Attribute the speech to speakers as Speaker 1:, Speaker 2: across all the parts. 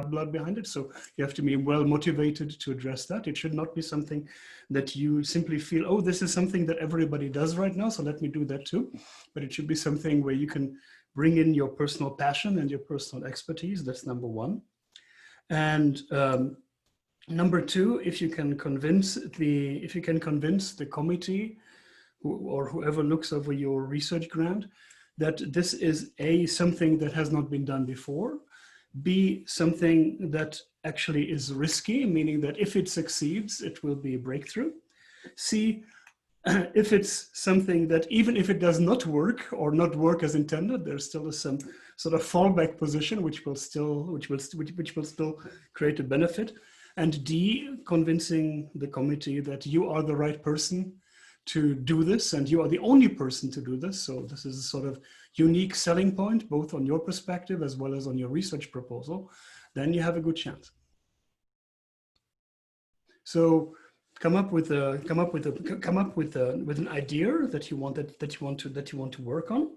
Speaker 1: blood behind it. So you have to be well motivated to address that. It should not be something that you simply feel, oh, this is something that everybody does right now, so let me do that too. But it should be something where you can bring in your personal passion and your personal expertise. That's number one. And number two, if you can convince the committee or whoever looks over your research grant that this is A, something that has not been done before, B, something that actually is risky, meaning that if it succeeds, it will be a breakthrough. C, if it's something that even if it does not work or not work as intended, there still is some sort of fallback position which will still create a benefit. And D, convincing the committee that you are the right person to do this and you are the only person to do this. So this is a sort of unique selling point, both on your perspective as well as on your research proposal. Then you have a good chance. So come up with an idea that you want to work on,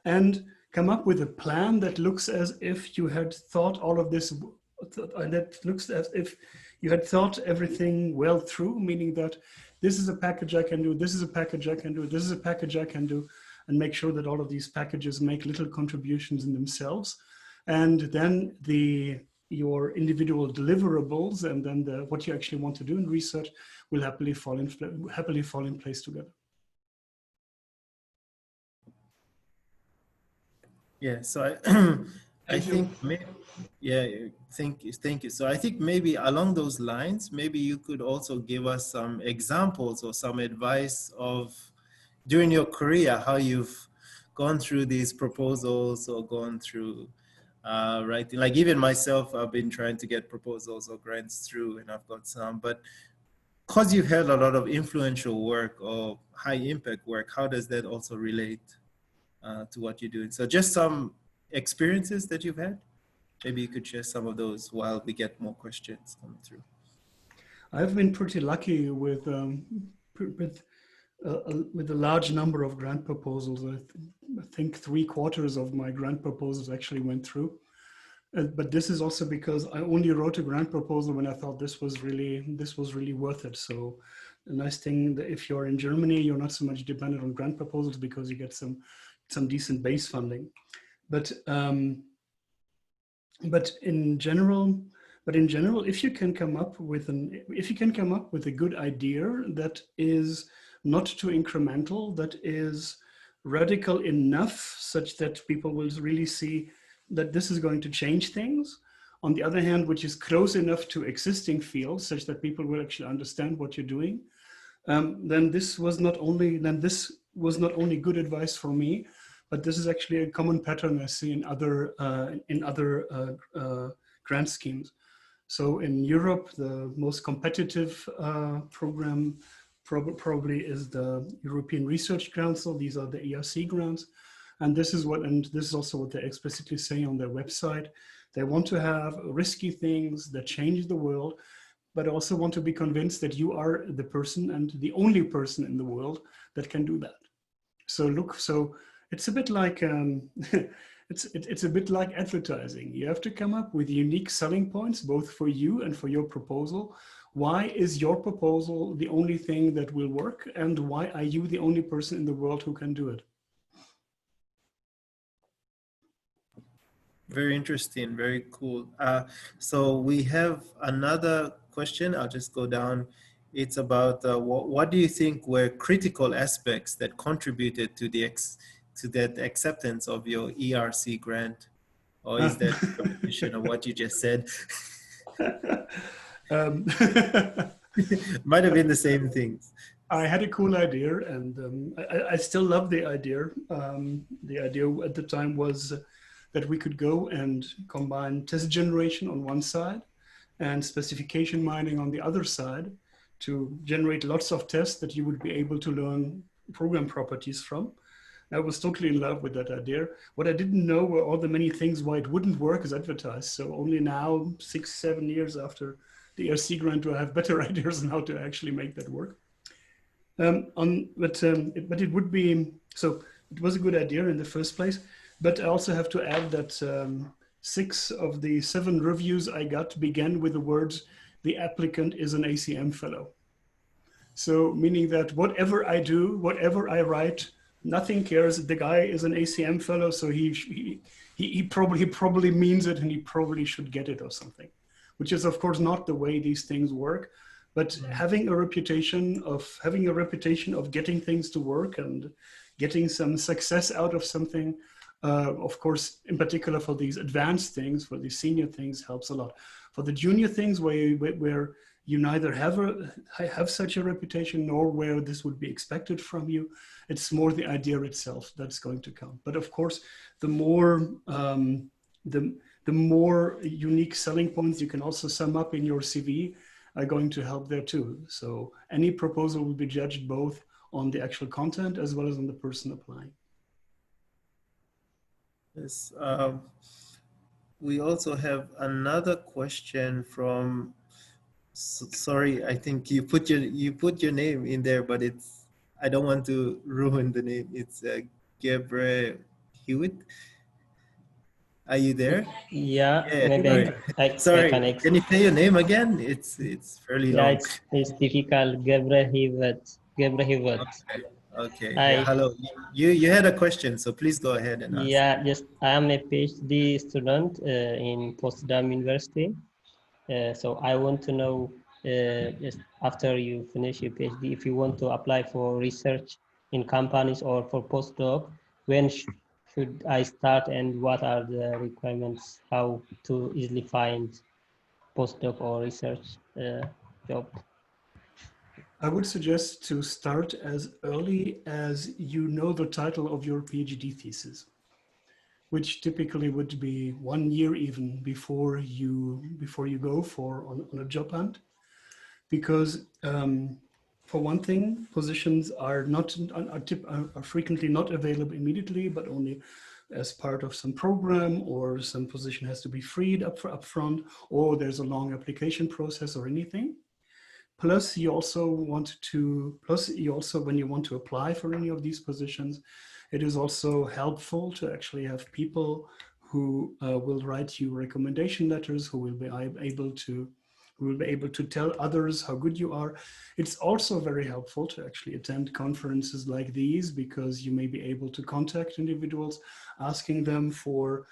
Speaker 1: and come up with a plan that looks as if you had thought all of this, and that looks as if you had thought everything well through, meaning that this is a package I can do, this is a package I can do, this is a package I can do, and make sure that all of these packages make little contributions in themselves. And then your individual deliverables and then what you actually want to do in research will happily fall in place together.
Speaker 2: Yeah, so I think maybe, yeah, thank you. So I think maybe along those lines, maybe you could also give us some examples or some advice of during your career, how you've gone through these proposals or gone through writing. Like even myself, I've been trying to get proposals or grants through, and I've got some, but because you've had a lot of influential work or high impact work, how does that also relate to what you're doing? So just some experiences that you've had. Maybe you could share some of those while we get more questions coming through.
Speaker 1: I've been pretty lucky with a large number of grant proposals. I think 3/4 of my grant proposals actually went through. But this is also because I only wrote a grant proposal when I thought this was really worth it. So the nice thing that if you're in Germany, you're not so much dependent on grant proposals because you get some decent base funding. But in general, if you can come up with a good idea that is not too incremental, that is radical enough such that people will really see that this is going to change things. On the other hand, which is close enough to existing fields such that people will actually understand what you're doing, then this was not only good advice for me, but this is actually a common pattern I see in other grant schemes. So in Europe, the most competitive program probably is the European Research Council. These are the ERC grants. And this is also what they explicitly say on their website. They want to have risky things that change the world, but also want to be convinced that you are the person and the only person in the world that can do that. So it's a bit like it's a bit like advertising. You have to come up with unique selling points, both for you and for your proposal. Why is your proposal the only thing that will work, and why are you the only person in the world who can do it?
Speaker 2: Very interesting, very cool. So we have another question. I'll just go down. It's about what do you think were critical aspects that contributed to that acceptance of your ERC grant? Or is that a repetition of what you just said? Might have been the same things.
Speaker 1: I had a cool idea, and I still love the idea. The idea at the time was that we could go and combine test generation on one side and specification mining on the other side to generate lots of tests that you would be able to learn program properties from. I was totally in love with that idea. What I didn't know were all the many things why it wouldn't work as advertised. So only now, 6-7 years after the ERC grant, do I have better ideas on how to actually make that work. But it would be, so it was a good idea in the first place. But I also have to add that 6 of the 7 reviews I got began with the words, "The applicant is an ACM fellow." So meaning that whatever I do, whatever I write, nothing cares. The guy is an ACM fellow, so he probably means it, and he probably should get it or something, which is of course not the way these things work. But having a reputation of getting things to work and getting some success out of something, of course, in particular for these advanced things, for these senior things, helps a lot. For the junior things where you neither have such a reputation nor where this would be expected from you, it's more the idea itself that's going to count. But of course, the more unique selling points you can also sum up in your CV are going to help there too. So any proposal will be judged both on the actual content as well as on the person applying.
Speaker 2: Yes, we also have another question from, sorry, I think you put your name in there, but I don't want to ruin the name. It's Gebre Hewitt. Are you there?
Speaker 3: Yeah,
Speaker 2: Yeah,
Speaker 3: maybe
Speaker 2: sorry.
Speaker 3: I can
Speaker 2: Can you say your name again? It's fairly long.
Speaker 3: it's difficult. Gebre Hivat.
Speaker 2: Okay. Yeah, hello. You had a question, so please go ahead and ask.
Speaker 3: Yeah, just I am a PhD student in Potsdam University. So I want to know, just after you finish your PhD, if you want to apply for research in companies or for postdoc, when should I start and what are the requirements, how to easily find postdoc or research job?
Speaker 1: I would suggest to start as early as you know the title of your PhD thesis, which typically would be 1 year even before you go on a job hunt, because for one thing, positions are frequently not available immediately, but only as part of some program, or some position has to be freed upfront, or there's a long application process or anything. Plus, when you want to apply for any of these positions, it is also helpful to actually have people who will write you recommendation letters, who will be able to tell others how good you are. It's also very helpful to actually attend conferences like these, because you may be able to contact individuals, asking them for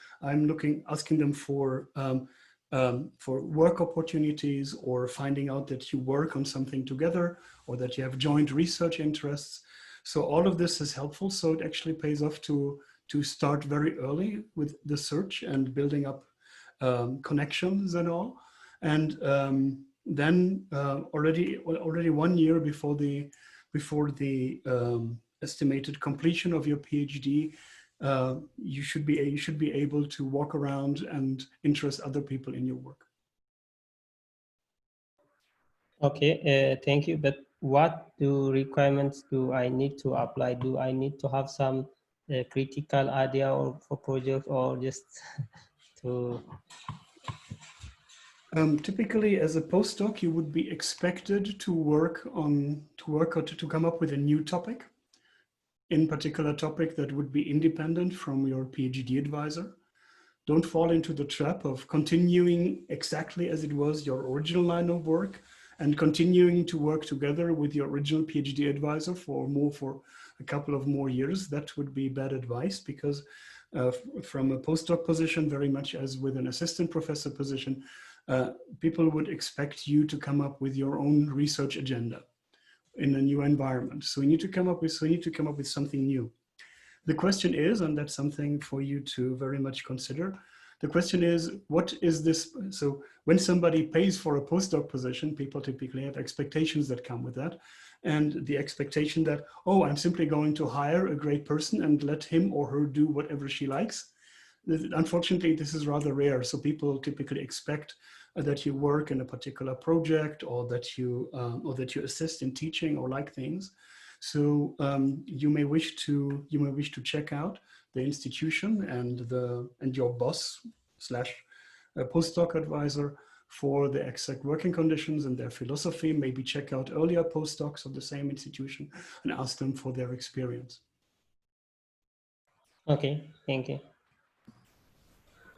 Speaker 1: work opportunities, or finding out that you work on something together, or that you have joint research interests. So all of this is helpful. So it actually pays off to start very early with the search and building up connections and all. And then already 1 year before the estimated completion of your PhD, you should be able to walk around and interest other people in your work.
Speaker 3: Okay, thank you. But what requirements do I need to apply? Do I need to have some critical idea or for project, or just to?
Speaker 1: Typically, as a postdoc, you would be expected to come up with a new topic, in particular topic that would be independent from your PhD advisor. Don't fall into the trap of continuing exactly as it was your original line of work and continuing to work together with your original PhD advisor for a couple of more years. That would be bad advice, because from a postdoc position, very much as with an assistant professor position, people would expect you to come up with your own research agenda in a new environment. So we need to come up with something new. The question is, and that's something for you to very much consider, the question is, what is this? So when somebody pays for a postdoc position, people typically have expectations that come with that. And the expectation that, oh, I'm simply going to hire a great person and let him or her do whatever she likes. Unfortunately, this is rather rare. So people typically expect that you work in a particular project, or that you assist in teaching or like things. So you may wish to check out the institution and your boss / postdoc advisor for the exact working conditions and their philosophy. Maybe check out earlier postdocs of the same institution and ask them for their experience.
Speaker 3: Okay, thank you.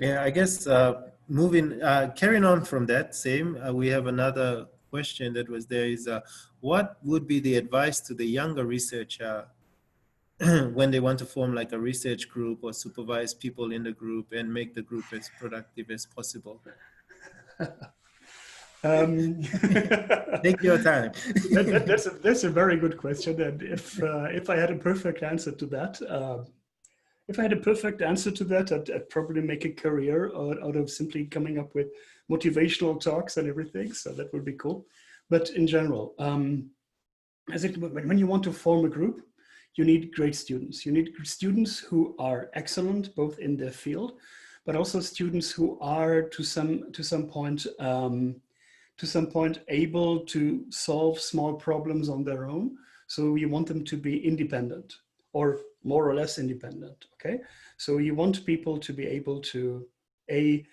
Speaker 2: Yeah, I guess carrying on from that same, we have another question that was there is, what would be the advice to the younger researcher when they want to form like a research group or supervise people in the group and make the group as productive as possible? Take your time.
Speaker 1: That's a very good question. And if I had a perfect answer to that, I'd probably make a career out of simply coming up with motivational talks and everything. So that would be cool. But in general, when you want to form a group, you need great students. You need students who are excellent both in their field, but also students who are to some point able to solve small problems on their own. So you want them to be independent, or more or less independent, okay? So you want people to be able to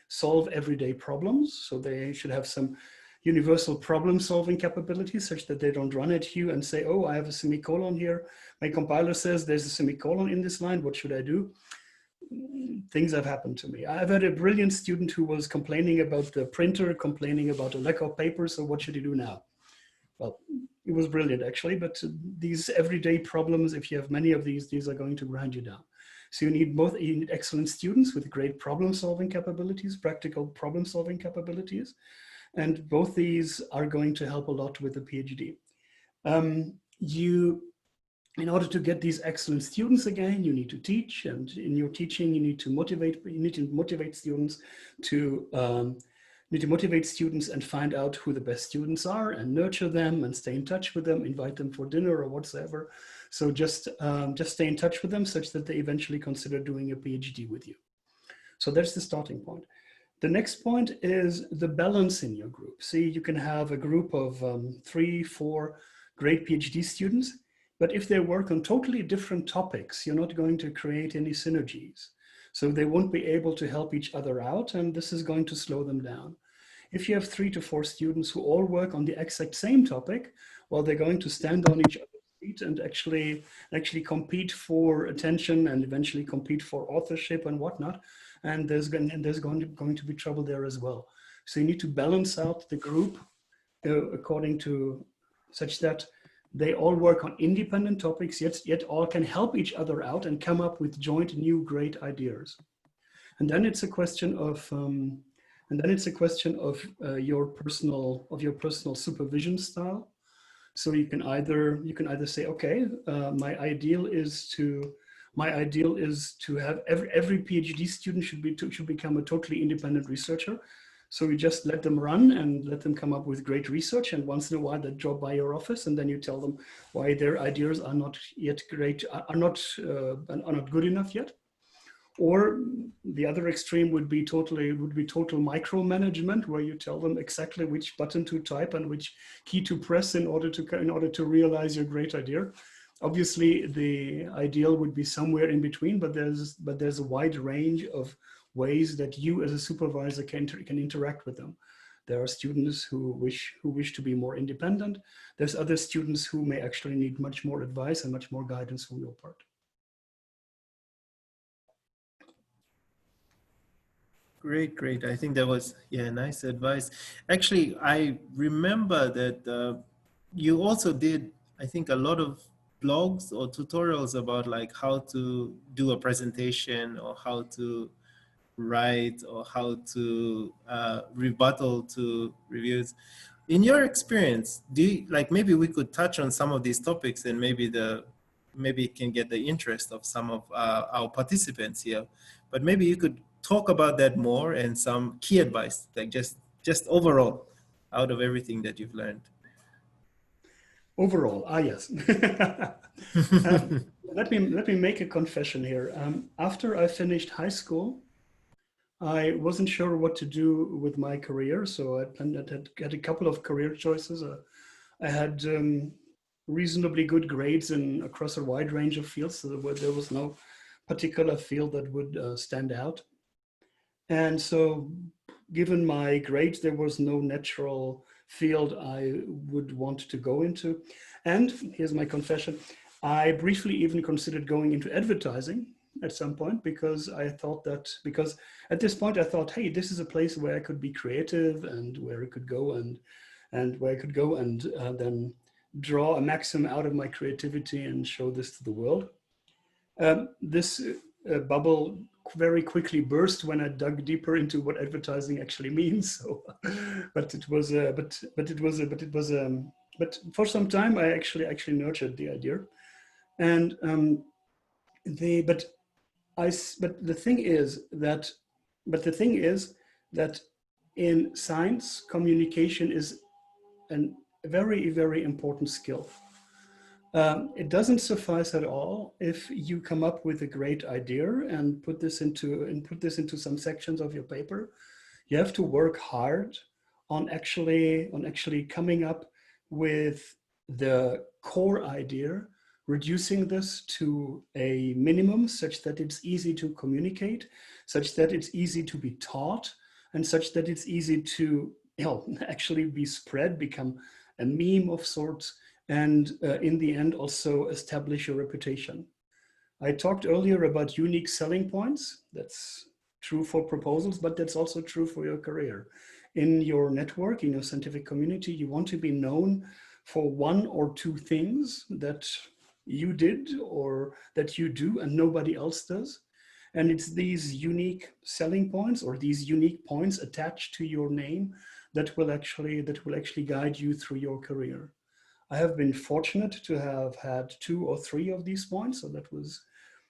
Speaker 1: solve everyday problems. So they should have some universal problem solving capabilities such that they don't run at you and say, oh, I have a semicolon here. My compiler says there's a semicolon in this line. What should I do? Things have happened to me. I've had a brilliant student who was complaining about the printer, complaining about a lack of paper. So what should he do now? Well, it was brilliant actually, but these everyday problems, if you have many of these are going to grind you down. So you need excellent students with great problem solving capabilities, practical problem solving capabilities. And both these are going to help a lot with the PhD. In order to get these excellent students again, you need to teach, and in your teaching, you need to motivate students and find out who the best students are and nurture them and stay in touch with them, invite them for dinner or whatsoever. So just stay in touch with them such that they eventually consider doing a PhD with you. So that's the starting point. The next point is the balance in your group. See, you can have a group of 3, 4 great PhD students, but if they work on totally different topics, you're not going to create any synergies. So they won't be able to help each other out, and this is going to slow them down. If you have 3 to 4 students who all work on the exact same topic, well, they're going to stand on each other's feet and actually compete for attention and eventually compete for authorship and whatnot. And there's going to be trouble there as well. So you need to balance out the group according to such that they all work on independent topics, yet all can help each other out and come up with joint new great ideas. And then it's a question of your personal supervision style. So you can either say, okay, my ideal is to have every PhD student should become a totally independent researcher. So you just let them run and let them come up with great research, and once in a while they drop by your office, and then you tell them why their ideas are not yet great, are not good enough yet. Or the other extreme would be total micromanagement, where you tell them exactly which button to type and which key to press in order to realize your great idea. Obviously, the ideal would be somewhere in between, but there's a wide range of ways that you as a supervisor can interact with them. There are students who wish to be more independent. There's other students who may actually need much more advice and much more guidance from your part.
Speaker 2: Great. I think that was, nice advice. Actually, I remember that you also did, I think, a lot of blogs or tutorials about like how to do a presentation or how to write or how to rebuttal to reviews. In your experience, maybe we could touch on some of these topics, and maybe it can get the interest of some of our participants here. But maybe you could talk about that more and some key advice, like just overall, out of everything that you've learned.
Speaker 1: Overall, yes. Let me make a confession here. After I finished high school, I wasn't sure what to do with my career, so I had a couple of career choices. I had reasonably good grades across a wide range of fields, so there was no particular field that would stand out. And so, given my grades, there was no natural field I would want to go into. And here's my confession: I briefly even considered going into advertising. at some point, because I thought that, because at this point I thought, hey, this is a place where I could be creative and where I could go and where I could go and then draw a maximum out of my creativity and show this to the world. This bubble very quickly burst when I dug deeper into what advertising actually means. So, but for some time I actually nurtured the idea, and but the thing is that in science, communication is a very, very important skill. It doesn't suffice at all if you come up with a great idea and put this into some sections of your paper. You have to work hard on actually coming up with the core idea, reducing this to a minimum such that it's easy to communicate, such that it's easy to be taught, and such that it's easy to actually be spread, become a meme of sorts, and in the end also establish your reputation. I talked earlier about unique selling points. That's true for proposals, but that's also true for your career. In your network, in your scientific community, you want to be known for one or two things that you did or that you do and nobody else does. And it's these unique selling points or these unique points attached to your name that will actually guide you through your career. I have been fortunate to have had 2 or 3 of these points, so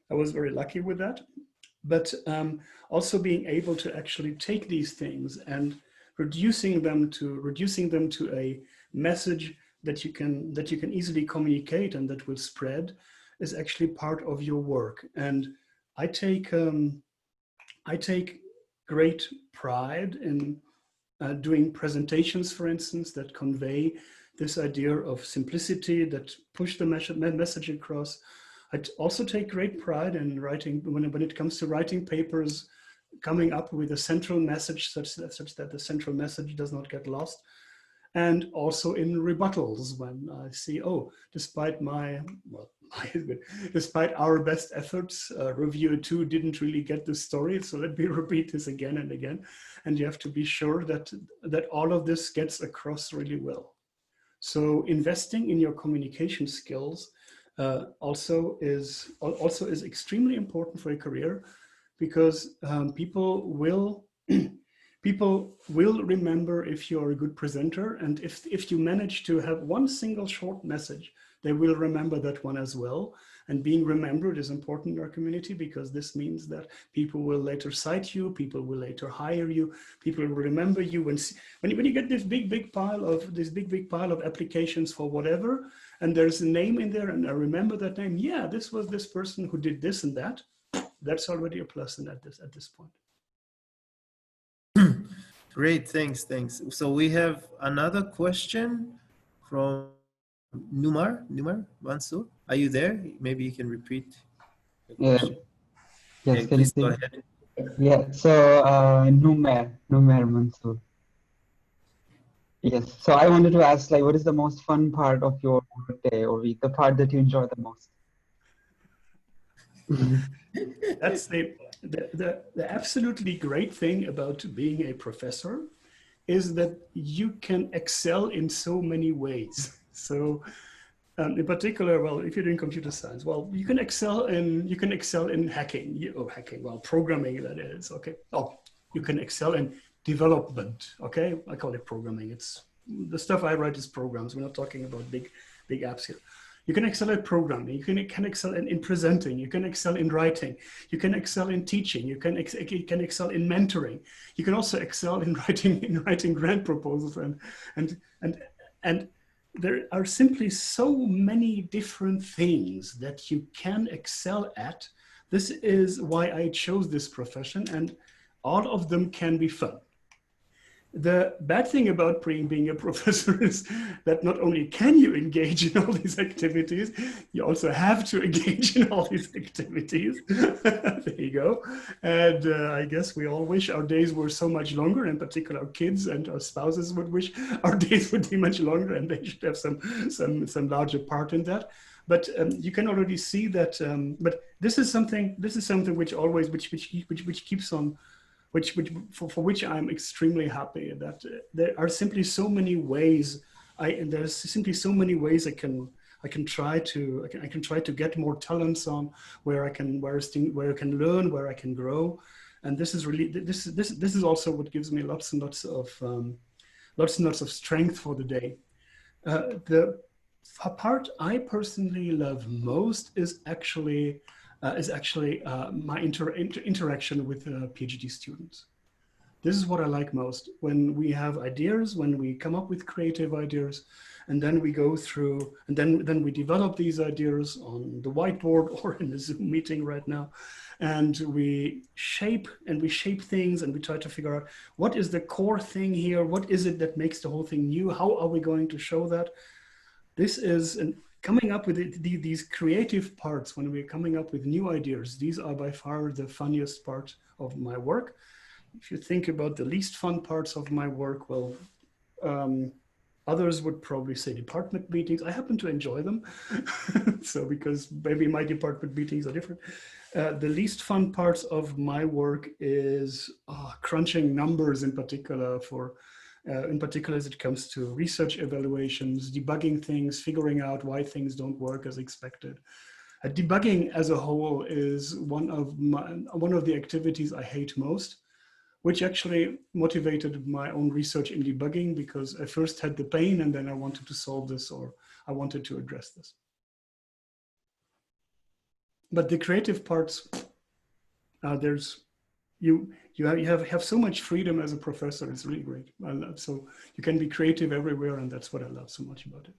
Speaker 1: I was very lucky with that. But also being able to actually take these things and reducing them to a message that you can easily communicate and that will spread is actually part of your work. And I take great pride in doing presentations, for instance, that convey this idea of simplicity, that push the message across. I also take great pride in writing, when it comes to writing papers, coming up with a central message such that the central message does not get lost. And also in rebuttals, when I see, oh, despite despite our best efforts, reviewer 2 didn't really get the story, so let me repeat this again and again. And you have to be sure that all of this gets across really well. So investing in your communication skills also is extremely important for your career, because people will remember if you're a good presenter, and if you manage to have one single short message, they will remember that one as well. And being remembered is important in our community, because this means that people will later cite you, people will later hire you, people will remember you when you get this big pile of applications for whatever, and there's a name in there, and I remember that name. Yeah, this was this person who did this and that. That's already a plus at this point.
Speaker 2: Great, thanks. So we have another question from Numar Mansur. Are you there? Maybe you can repeat the question.
Speaker 4: Yes,
Speaker 2: Okay,
Speaker 4: can
Speaker 2: please
Speaker 4: you
Speaker 2: go
Speaker 4: see?
Speaker 2: ahead.
Speaker 4: Yeah, so Numer Mansoor. Yes, so I wanted to ask, like, what is the most fun part of your day or week, the part that you enjoy the most?
Speaker 1: That's the absolutely great thing about being a professor, is that you can excel in so many ways. So in particular, well, if you're doing computer science, well, you can excel in hacking, programming, that is, okay. Oh, you can excel in development, okay. I call it programming. It's the stuff I write is programs. We're not talking about big apps here. You can excel at programming. You can excel in presenting. You can excel in writing. You can excel in teaching. You can excel in mentoring. You can also excel in writing grant proposals, and there are simply so many different things that you can excel at. This is why I chose this profession, and all of them can be fun. The bad thing about being a professor is that not only can you engage in all these activities, you also have to engage in all these activities. There you go. And I guess we all wish our days were so much longer, in particular our kids and our spouses would wish our days would be much longer and they should have some larger part in that. But you can already see that, but this is something which always, which keeps on, for which I'm extremely happy, that there are simply so many ways there's simply so many ways I can try to get more talents on, where I can learn, where I can grow. And this is really, this is also what gives me lots and lots of strength for the day. The part I personally love most is actually my interaction with PhD students. This is what I like most. When we have ideas, when we come up with creative ideas, and then we go through, and then we develop these ideas on the whiteboard or in a Zoom meeting right now, and we shape things, and we try to figure out what is the core thing here, what is it that makes the whole thing new, how are we going to show that? This is coming up with these creative parts. When we're coming up with new ideas, these are by far the funniest part of my work. If you think about the least fun parts of my work, well, others would probably say department meetings. I happen to enjoy them. So because maybe my department meetings are different. The least fun parts of my work is crunching numbers in particular as it comes to research evaluations, debugging things, figuring out why things don't work as expected. Debugging as a whole is one of the activities I hate most, which actually motivated my own research in debugging, because I first had the pain and then I wanted to solve this, or I wanted to address this. But the creative parts, you have so much freedom as a professor. It's really great. So you can be creative everywhere, and that's what I love so much about
Speaker 2: it.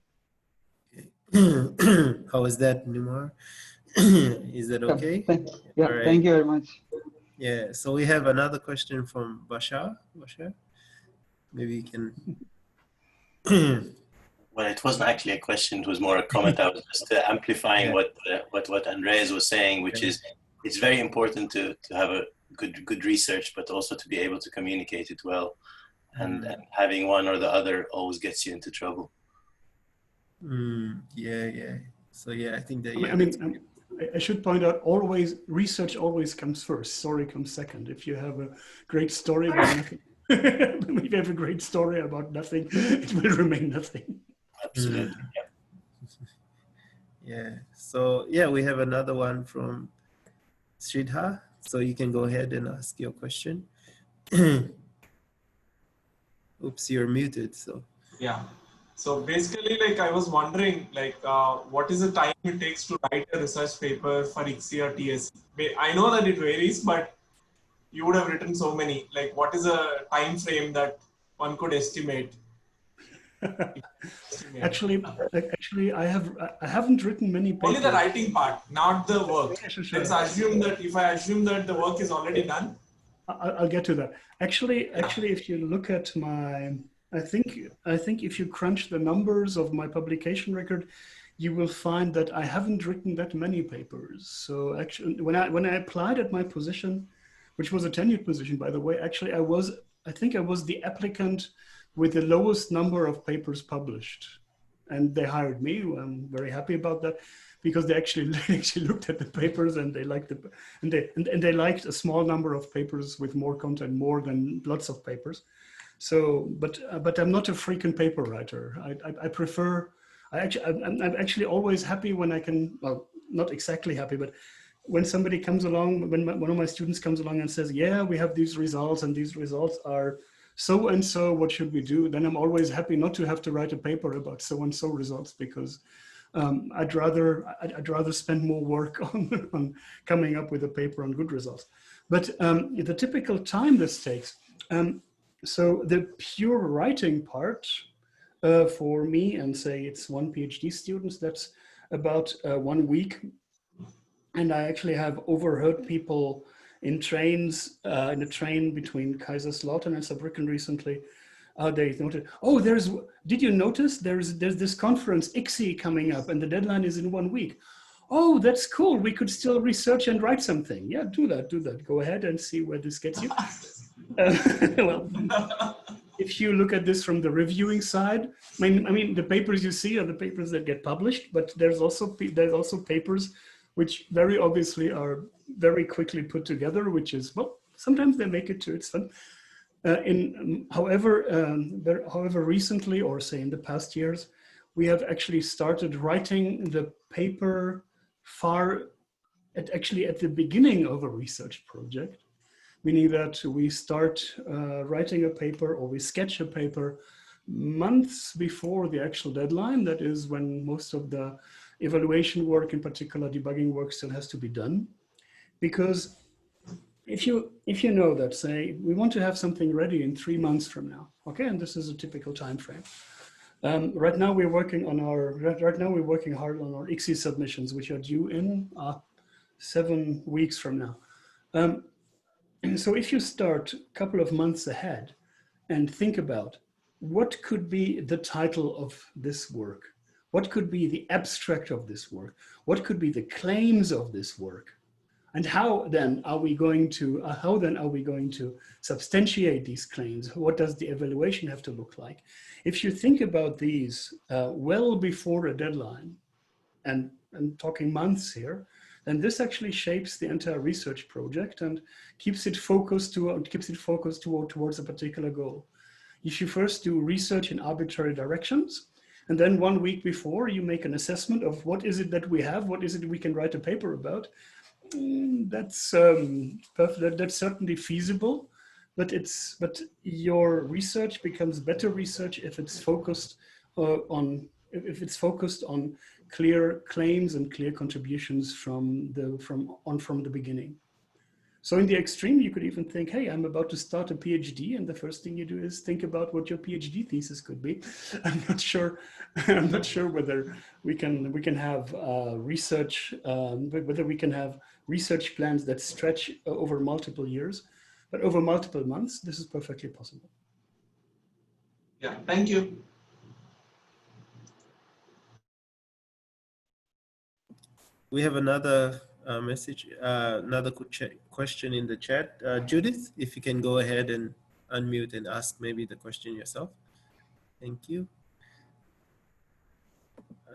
Speaker 2: How is that, Nimar? Is that okay?
Speaker 4: Yeah, right. Thank you very much.
Speaker 2: Yeah, so we have another question from Bashar. Maybe you can.
Speaker 5: Well, it wasn't actually a question, it was more a comment. I was just amplifying what Andreas was saying, which is it's very important to have a good research, but also to be able to communicate it well. And having one or the other always gets you into trouble.
Speaker 2: Yeah. So yeah, I think that,
Speaker 1: I should point out, research always comes first, story comes second. If you have a great story about nothing, if you have a great story about nothing, it will remain nothing.
Speaker 5: Absolutely.
Speaker 2: Yeah. So yeah, we have another one from Sridhar. So you can go ahead and ask your question. Oops, you're muted. So
Speaker 6: yeah. So basically, like, I was wondering, like, what is the time it takes to write a research paper for ICSI or TSC? I know that it varies, but you would have written so many. Like, what is a time frame that one could estimate?
Speaker 1: Actually, I haven't written many papers.
Speaker 6: Only the writing part, not the work. Yeah, sure. Let's assume that if I assume that the work is already done.
Speaker 1: I'll get to that. Actually, if you look at my, I think if you crunch the numbers of my publication record, you will find that I haven't written that many papers. So actually, when I applied at my position, which was a tenured position, by the way, actually I think I was the applicant with the lowest number of papers published, and they hired me. I'm very happy about that, because they actually looked at the papers and they liked they liked a small number of papers with more content, more than lots of papers. So, but I'm not a frequent paper writer. I'm actually always happy when I can, well, not exactly happy, but when somebody comes along, when one of my students comes along and says, yeah, we have these results and these results are so and so, what should we do? Then I'm always happy not to have to write a paper about so and so results, because I'd rather spend more work on coming up with a paper on good results. But the typical time this takes, so the pure writing part for me, and say it's one PhD student, that's about 1 week. And I actually have overheard people in trains, in a train between Kaiserslautern and Saarbrücken recently. They noted, oh, did you notice there's this conference ICSI coming up and the deadline is in 1 week. Oh, that's cool. We could still research and write something. Yeah, do that. Go ahead and see where this gets you. Well, if you look at this from the reviewing side, I mean, the papers you see are the papers that get published, but there's also papers which very obviously are very quickly put together, which is, well, sometimes they make it too, it's fun. However, recently, or say in the past years, we have actually started writing the paper actually at the beginning of a research project, meaning that we start writing a paper or we sketch a paper months before the actual deadline. That is when most of the evaluation work, in particular debugging work, still has to be done. Because if you know that, say, we want to have something ready in 3 months from now, okay, and this is a typical time frame. Right now we're working hard on our ICSI submissions, which are due in 7 weeks from now. And so if you start a couple of months ahead and think about what could be the title of this work, what could be the abstract of this work, what could be the claims of this work, and how then are we going to substantiate these claims? What does the evaluation have to look like? If you think about these well before a deadline, and talking months here, then this actually shapes the entire research project and keeps it focused towards a particular goal. If you first do research in arbitrary directions, and then 1 week before you make an assessment of what is it that we have, what is it we can write a paper about, that's certainly feasible, but your research becomes better research if it's focused on clear claims and clear contributions from the beginning. So in the extreme, you could even think, hey, I'm about to start a PhD, and the first thing you do is think about what your PhD thesis could be. I'm not sure whether we can have research plans that stretch over multiple years, but over multiple months, this is perfectly possible.
Speaker 6: Yeah, thank you.
Speaker 2: We have another message, another question in the chat. Judith, if you can go ahead and unmute and ask maybe the question yourself. Thank you.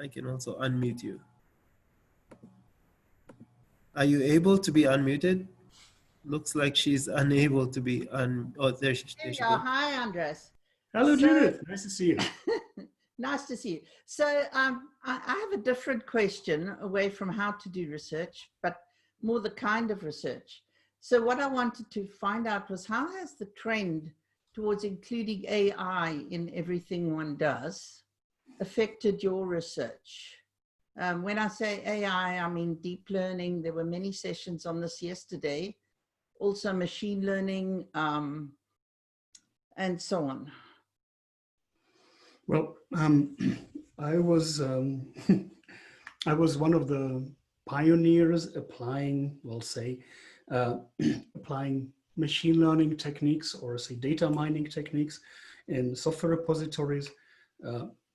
Speaker 2: I can also unmute you. Are you able to be unmuted? Looks like she's unable to be oh, there she goes.
Speaker 7: Hi, Andreas.
Speaker 1: Hello, Judith. Nice to see you.
Speaker 7: Nice to see you. So I have a different question away from how to do research, but more the kind of research. So what I wanted to find out was, how has the trend towards including AI in everything one does affected your research? When I say AI, I mean deep learning. There were many sessions on this yesterday, also machine learning, and so on.
Speaker 1: Well, I was one of the pioneers applying, applying machine learning techniques, or say data mining techniques, in software repositories.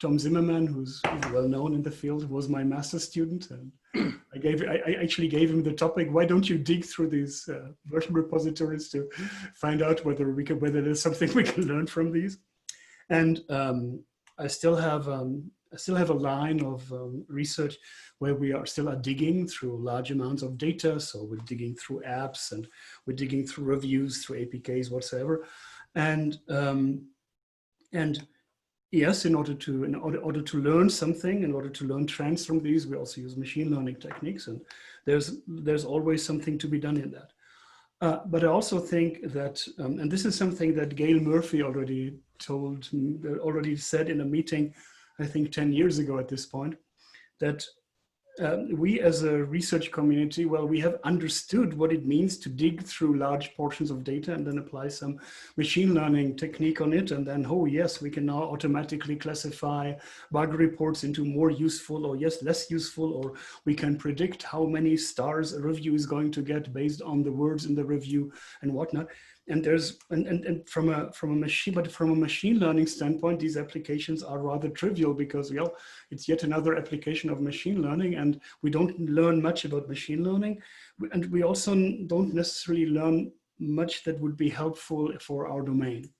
Speaker 1: Tom Zimmerman, who's well known in the field, was my master's student, and I actually gave him the topic: why don't you dig through these version repositories to find out whether there's something we can learn from these? And I still have a line of research where we are still digging through large amounts of data. So we're digging through apps, and we're digging through reviews, through APKs, whatsoever. And yes, in order to learn something, in order to learn trends from these, we also use machine learning techniques, and there's always something to be done in that. But I also think that, and this is something that Gail Murphy already said in a meeting, I think 10 years ago at this point, that we as a research community, well, we have understood what it means to dig through large portions of data and then apply some machine learning technique on it. And then, oh yes, we can now automatically classify bug reports into more useful or yes, less useful, or we can predict how many stars a review is going to get based on the words in the review and whatnot. And there's from a machine learning standpoint, these applications are rather trivial because, well, it's yet another application of machine learning, and we don't learn much about machine learning, and we also don't necessarily learn much that would be helpful for our domain.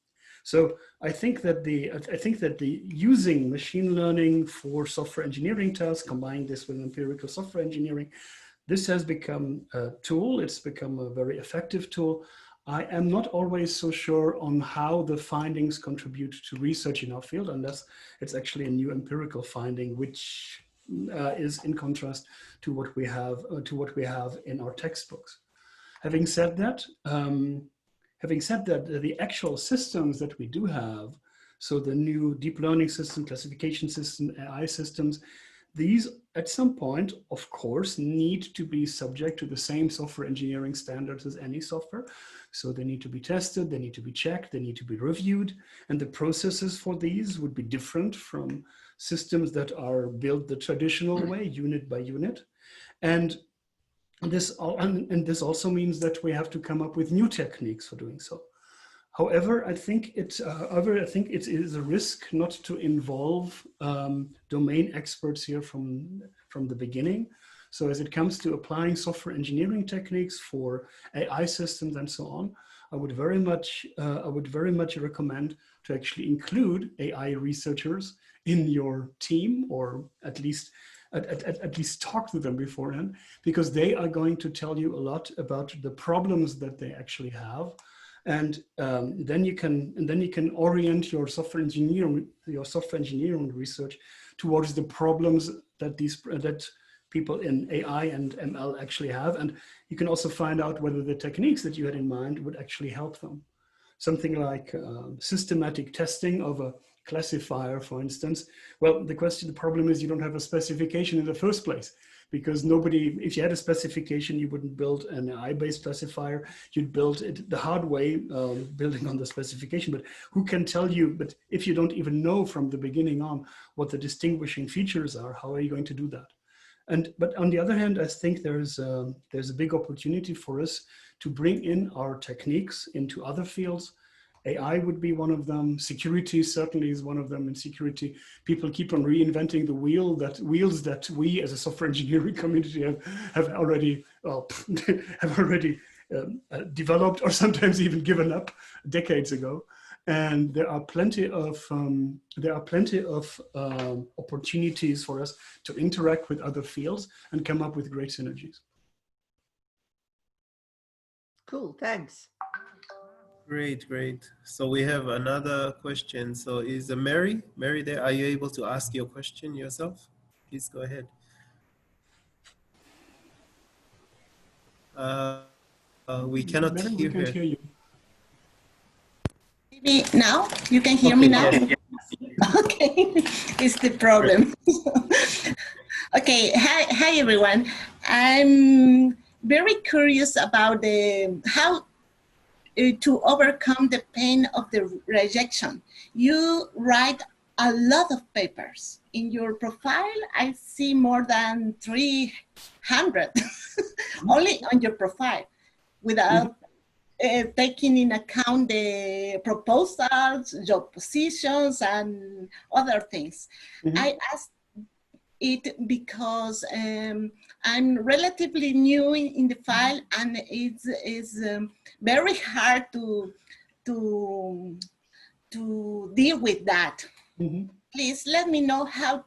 Speaker 1: So I think that the using machine learning for software engineering tasks, combining this with empirical software engineering, this has become a tool. It's become a very effective tool. I am not always so sure on how the findings contribute to research in our field, unless it's actually a new empirical finding, which is in contrast to what we have in our textbooks. Having said that, the actual systems that we do have, so the new deep learning system, classification system, AI systems, these at some point, of course, need to be subject to the same software engineering standards as any software. So they need to be tested, they need to be checked, they need to be reviewed. And the processes for these would be different from systems that are built the traditional way, unit by unit. And this also means that we have to come up with new techniques for doing so. However, I think it is a risk not to involve domain experts here from the beginning. So as it comes to applying software engineering techniques for AI systems and so on, I would very much recommend to actually include AI researchers in your team, or at least talk to them beforehand, because they are going to tell you a lot about the problems that they actually have. And then you can orient your software engineering research towards the problems that people in AI and ML actually have. And you can also find out whether the techniques that you had in mind would actually help them. Something like systematic testing of a classifier, for instance. Well, the problem is you don't have a specification in the first place, because if you had a specification, you wouldn't build an AI-based classifier, you'd build it the hard way, building on the specification. But who can tell you, but if you don't even know from the beginning on what the distinguishing features are, how are you going to do that? But on the other hand, I think there's a big opportunity for us to bring in our techniques into other fields. AI would be one of them. Security certainly is one of them. In security, people keep on reinventing the wheels that we as a software engineering community have already developed, or sometimes even given up decades ago. And there are plenty of opportunities for us to interact with other fields and come up with great synergies.
Speaker 7: Cool, thanks.
Speaker 2: Great, great. So we have another question. So is Mary there? Are you able to ask your question yourself? Please go ahead. We cannot
Speaker 1: Mary,
Speaker 2: hear
Speaker 1: we can't
Speaker 2: her.
Speaker 1: hear you.
Speaker 8: Maybe now? You can hear me now?
Speaker 2: Yes.
Speaker 8: Okay, it's the problem. Okay, hi everyone. I'm very curious about how to overcome the pain of the rejection. You write a lot of papers. In your profile, I see more than 300, only on your profile, without taking in account the proposals, job positions, and other things. I asked it because I'm relatively new in the file, and it's very hard to deal with that. Please let me know, how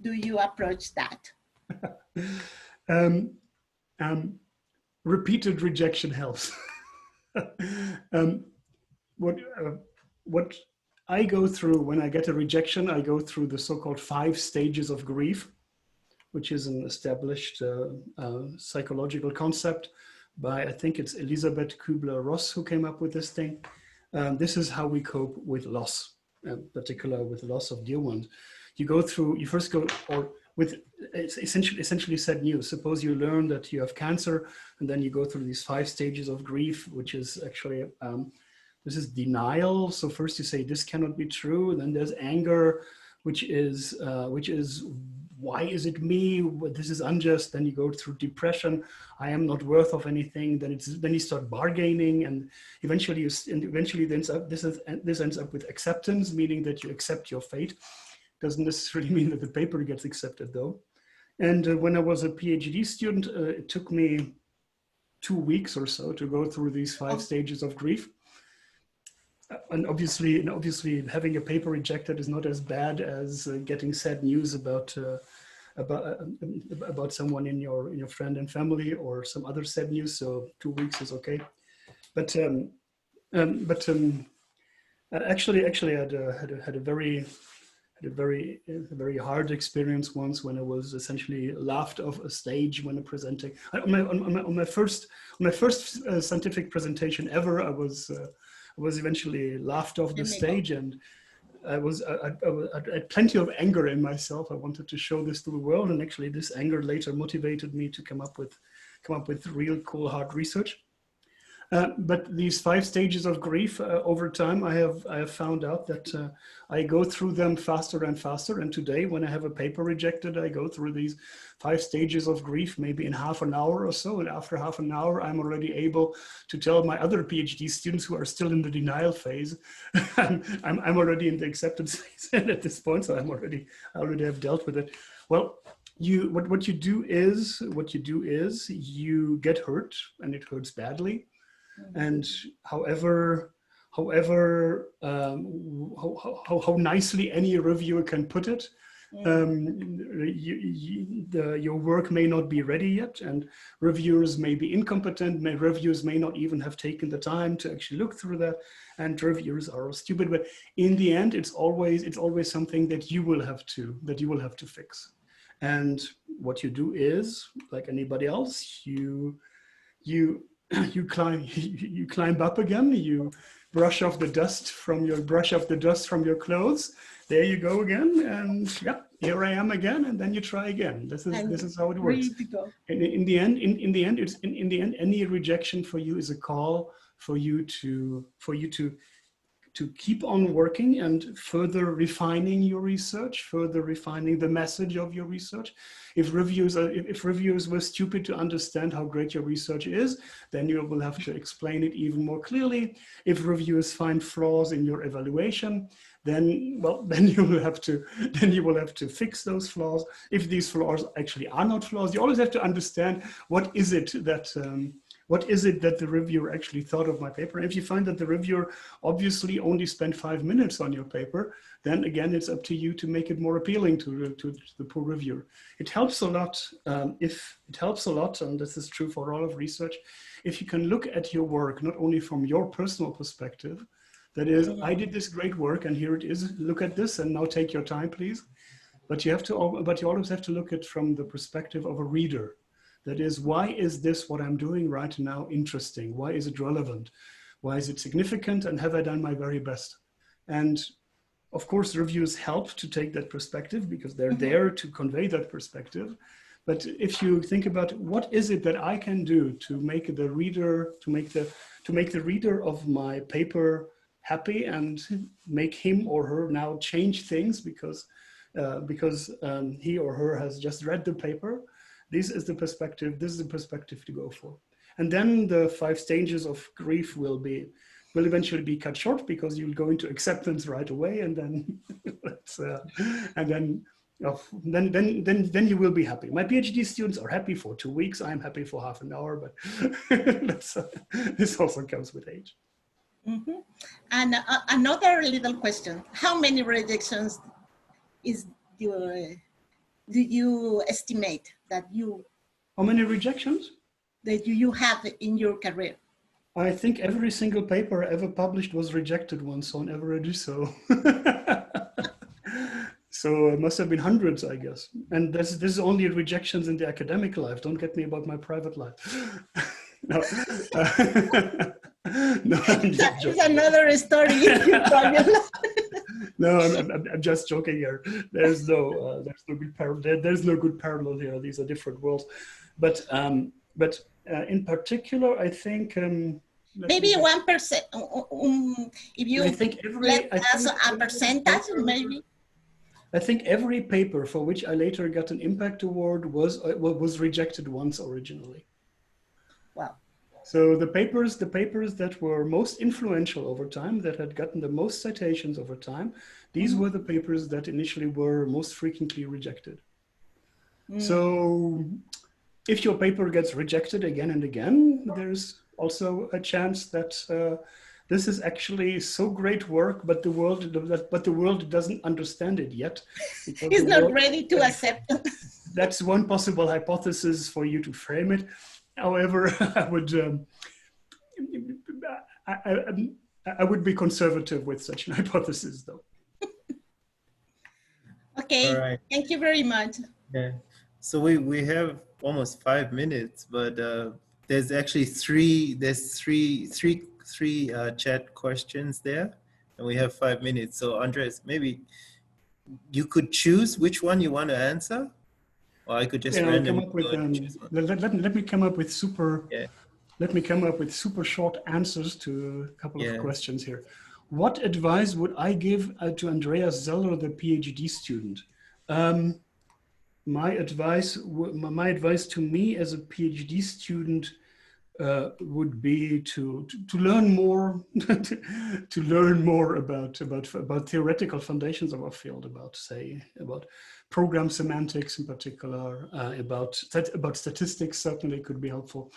Speaker 8: do you approach that?
Speaker 1: Repeated rejection helps. What I go through when I get a rejection, I go through the so-called 5 stages of grief, which is an established psychological concept by, I think it's Elisabeth Kübler-Ross who came up with this thing. This is how we cope with loss, in particular with loss of dear ones. You first go, or it's essentially sad news. Suppose you learn that you have cancer, and then you go through these 5 stages of grief, which is actually, this is denial. So first you say, this cannot be true. Then there's anger, which is why is it me? This is unjust. Then you go through depression. I am not worth of anything. Then you start bargaining, and eventually this ends up with acceptance, meaning that you accept your fate. Doesn't necessarily mean that the paper gets accepted though. And when I was a PhD student, it took me 2 weeks or so to go through these 5 stages of grief. And obviously having a paper rejected is not as bad as getting sad news about someone in your friend and family, or some other sad news. So 2 weeks is okay. But actually I had a very hard experience once when I was essentially laughed off a stage when presenting. On my first scientific presentation ever, I was eventually laughed off the stage, and I had plenty of anger in myself. I wanted to show this to the world, and actually this anger later motivated me to come up with real cool hard research. But these 5 stages of grief, over time, I have found out that I go through them faster and faster. And today, when I have a paper rejected, I go through these 5 stages of grief, maybe in half an hour or so. And after half an hour, I'm already able to tell my other PhD students who are still in the denial phase, I'm already in the acceptance phase at this point. So I already have dealt with it. Well, what you do is you get hurt, and it hurts badly. And however how nicely any reviewer can put it, your work may not be ready yet, and reviewers may be incompetent. Reviewers may not even have taken the time to actually look through that, and reviewers are stupid. But in the end, it's always something that you will have to fix. And what you do is, like anybody else, you climb up again, you brush off the dust from your clothes. There you go again, and yeah, here I am again, and then you try again. This is how it works. And in the end, any rejection for you is a call for you to keep on working and further refining your research, further refining the message of your research. If reviewers were stupid to understand how great your research is, then you will have to explain it even more clearly. If reviewers find flaws in your evaluation, then you will have to fix those flaws. If these flaws actually are not flaws, you always have to understand what is it that the reviewer actually thought of my paper. And if you find that the reviewer obviously only spent 5 minutes on your paper, then again, it's up to you to make it more appealing to the poor reviewer. It helps a lot, and this is true for all of research, if you can look at your work, not only from your personal perspective, that is, I did this great work and here it is, look at this and now take your time, please. But you always have to look at it from the perspective of a reader. That is, why is this what I'm doing right now interesting? Why is it relevant? Why is it significant? And have I done my very best? And of course, reviews help to take that perspective because they're there to convey that perspective. But if you think about what is it that I can do to make the reader, to make the reader of my paper happy and make him or her now change things because he or her has just read the paper, this is the perspective to go for. And then the 5 stages of grief will eventually be cut short because you'll go into acceptance right away, and then then you will be happy. My PhD students are happy for 2 weeks. I'm happy for half an hour, but this also comes with age.
Speaker 8: Mm-hmm. And another little question: how many rejections do you estimate that you?
Speaker 1: How many rejections?
Speaker 8: That you have in your career?
Speaker 1: I think every single paper I ever published was rejected once on Eveready, so so it must have been hundreds, I guess. And this is only rejections in the academic life. Don't get me about my private life. No, no,
Speaker 8: it's another story.
Speaker 1: No, I'm just joking here. There's no good parallel. There's no good parallel here. These are different worlds. But in particular, I think
Speaker 8: maybe 1%. If you let us a percentage, maybe.
Speaker 1: I think every paper for which I later got an impact award was rejected once originally.
Speaker 8: Wow.
Speaker 1: So the papers that were most influential over time, that had gotten the most citations over time, these were the papers that initially were most frequently rejected. So if your paper gets rejected again and again, there's also a chance that this is actually so great work, but the world doesn't understand it yet.
Speaker 8: It's not ready to accept it.
Speaker 1: That's one possible hypothesis for you to frame it. However, I would be conservative with such an hypothesis, though.
Speaker 8: Okay, all right. Thank you very much.
Speaker 2: Yeah. So we have almost 5 minutes, but there's actually three chat questions there, and we have 5 minutes. So Andreas, maybe you could choose which one you want to answer, or I could just randomly
Speaker 1: come up with, let me come up with super.
Speaker 2: Yeah.
Speaker 1: Let me come up with super short answers to a couple of questions here. What advice would I give to Andreas Zeller, the PhD student? My advice to me as a PhD student would be to learn more, to learn more about theoretical foundations of our field, about program semantics in particular, about statistics certainly could be helpful.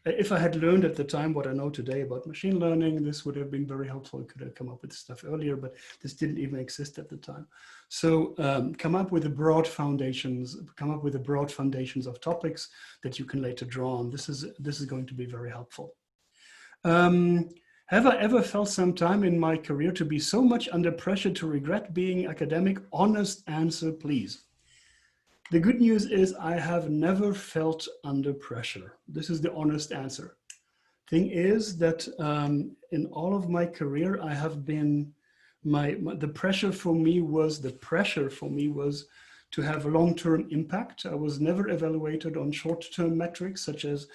Speaker 1: If I had learned at the time what I know today about machine learning, this would have been very helpful. I could have come up with stuff earlier, but this didn't even exist at the time. So come up with the broad foundations of topics that you can later draw on. This is going to be very helpful. Have I ever felt some time in my career to be so much under pressure to regret being academic? Honest answer, please. The good news is I have never felt under pressure. This is the honest answer. Thing is that in all of my career, I have been, the pressure for me was to have a long-term impact. I was never evaluated on short-term metrics, such as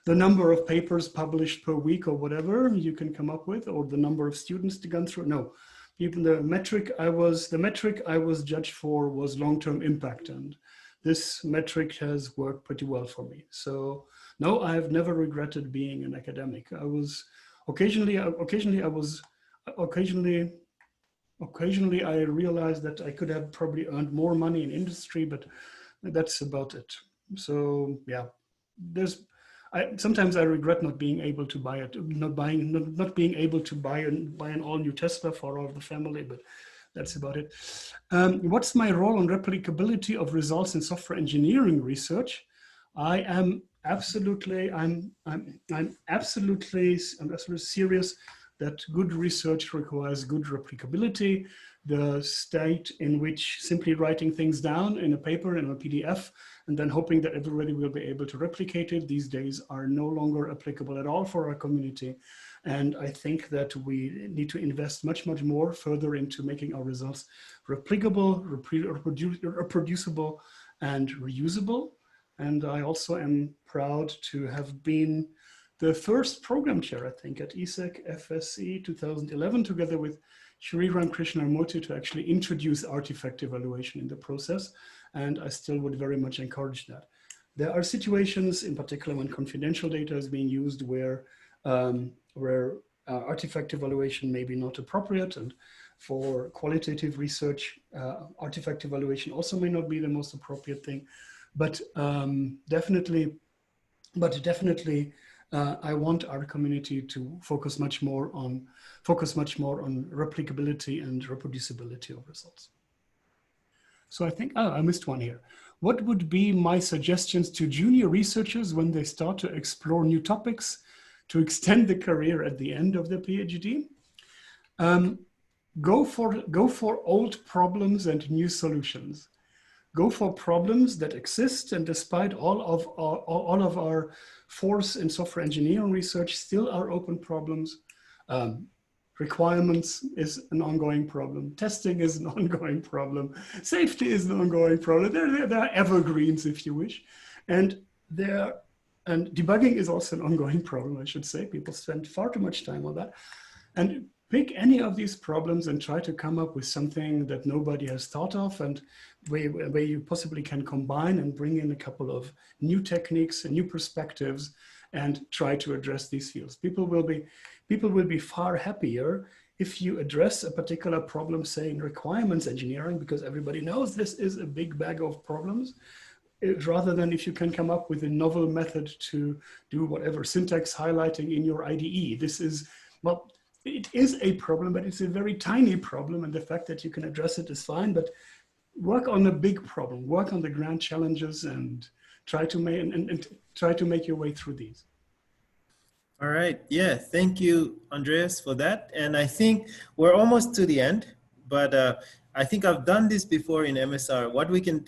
Speaker 1: the number of papers published per week or whatever you can come up with, or the number of students to go through. No, even the metric I was judged for was long-term impact, and this metric has worked pretty well for me. So no, I have never regretted being an academic. I was occasionally I realized that I could have probably earned more money in industry, but that's about it. So yeah, sometimes I regret not being able to buy it, not being able to buy an all-new Tesla for all of the family, but that's about it. What's my role on replicability of results in software engineering research? I'm absolutely serious that good research requires good replicability. The state in which simply writing things down in a paper, in a PDF, and then hoping that everybody will be able to replicate it these days are no longer applicable at all for our community. And I think that we need to invest much, much more further into making our results replicable, reproducible, and reusable. And I also am proud to have been the first program chair, I think, at ESEC FSE 2011, together with Shriram Krishnamurti, to actually introduce artifact evaluation in the process. And I still would very much encourage that. There are situations, in particular when confidential data is being used, where artifact evaluation may be not appropriate, and for qualitative research, artifact evaluation also may not be the most appropriate thing. But definitely, I want our community to focus much more on replicability and reproducibility of results. So I think, I missed one here. What would be my suggestions to junior researchers when they start to explore new topics to extend the career at the end of the PhD? Go for old problems and new solutions. Go for problems that exist, and despite all of our force in software engineering research, still are open problems. requirements is an ongoing problem. Testing is an ongoing problem. Safety is an ongoing problem. There are evergreens, if you wish. And debugging is also an ongoing problem, I should say. People spend far too much time on that. And pick any of these problems and try to come up with something that nobody has thought of, and where you possibly can combine and bring in a couple of new techniques and new perspectives and try to address these fields. People will be far happier if you address a particular problem, say in requirements engineering, because everybody knows this is a big bag of problems, rather than if you can come up with a novel method to do whatever syntax highlighting in your IDE. This is, well, it is a problem, but it's a very tiny problem, and the fact that you can address it is fine, but work on the big problem, work on the grand challenges, and try to make your way through these.
Speaker 2: All right, yeah, thank you, Andreas, for that. And I think we're almost to the end, but I think I've done this before in MSR. What we can,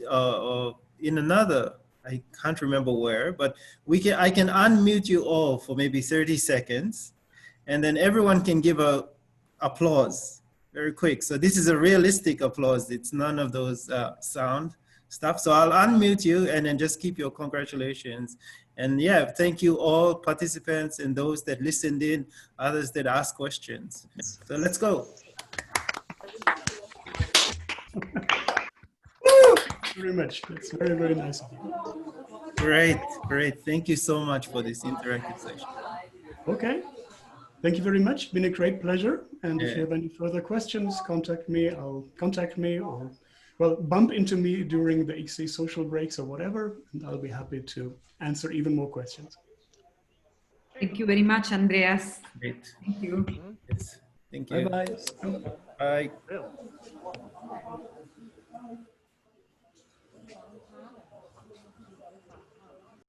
Speaker 2: in another, I can't remember where, but I can unmute you all for maybe 30 seconds. And then everyone can give a applause very quick. So this is a realistic applause. It's none of those sound stuff. So I'll unmute you and then just keep your congratulations. And yeah, thank you all participants and those that listened in, others that asked questions. So let's go.
Speaker 1: Very much. That's very, very nice of you.
Speaker 2: Great, great. Thank you so much for this interactive session.
Speaker 1: Okay. Thank you very much. It's been a great pleasure. And if you have any further questions, contact me or, well, bump into me during the XC social breaks or whatever, and I'll be happy to answer even more questions.
Speaker 9: Thank you very much, Andreas.
Speaker 2: Great.
Speaker 9: Thank you.
Speaker 2: Yes. Thank you.
Speaker 1: Bye-bye.
Speaker 2: Bye.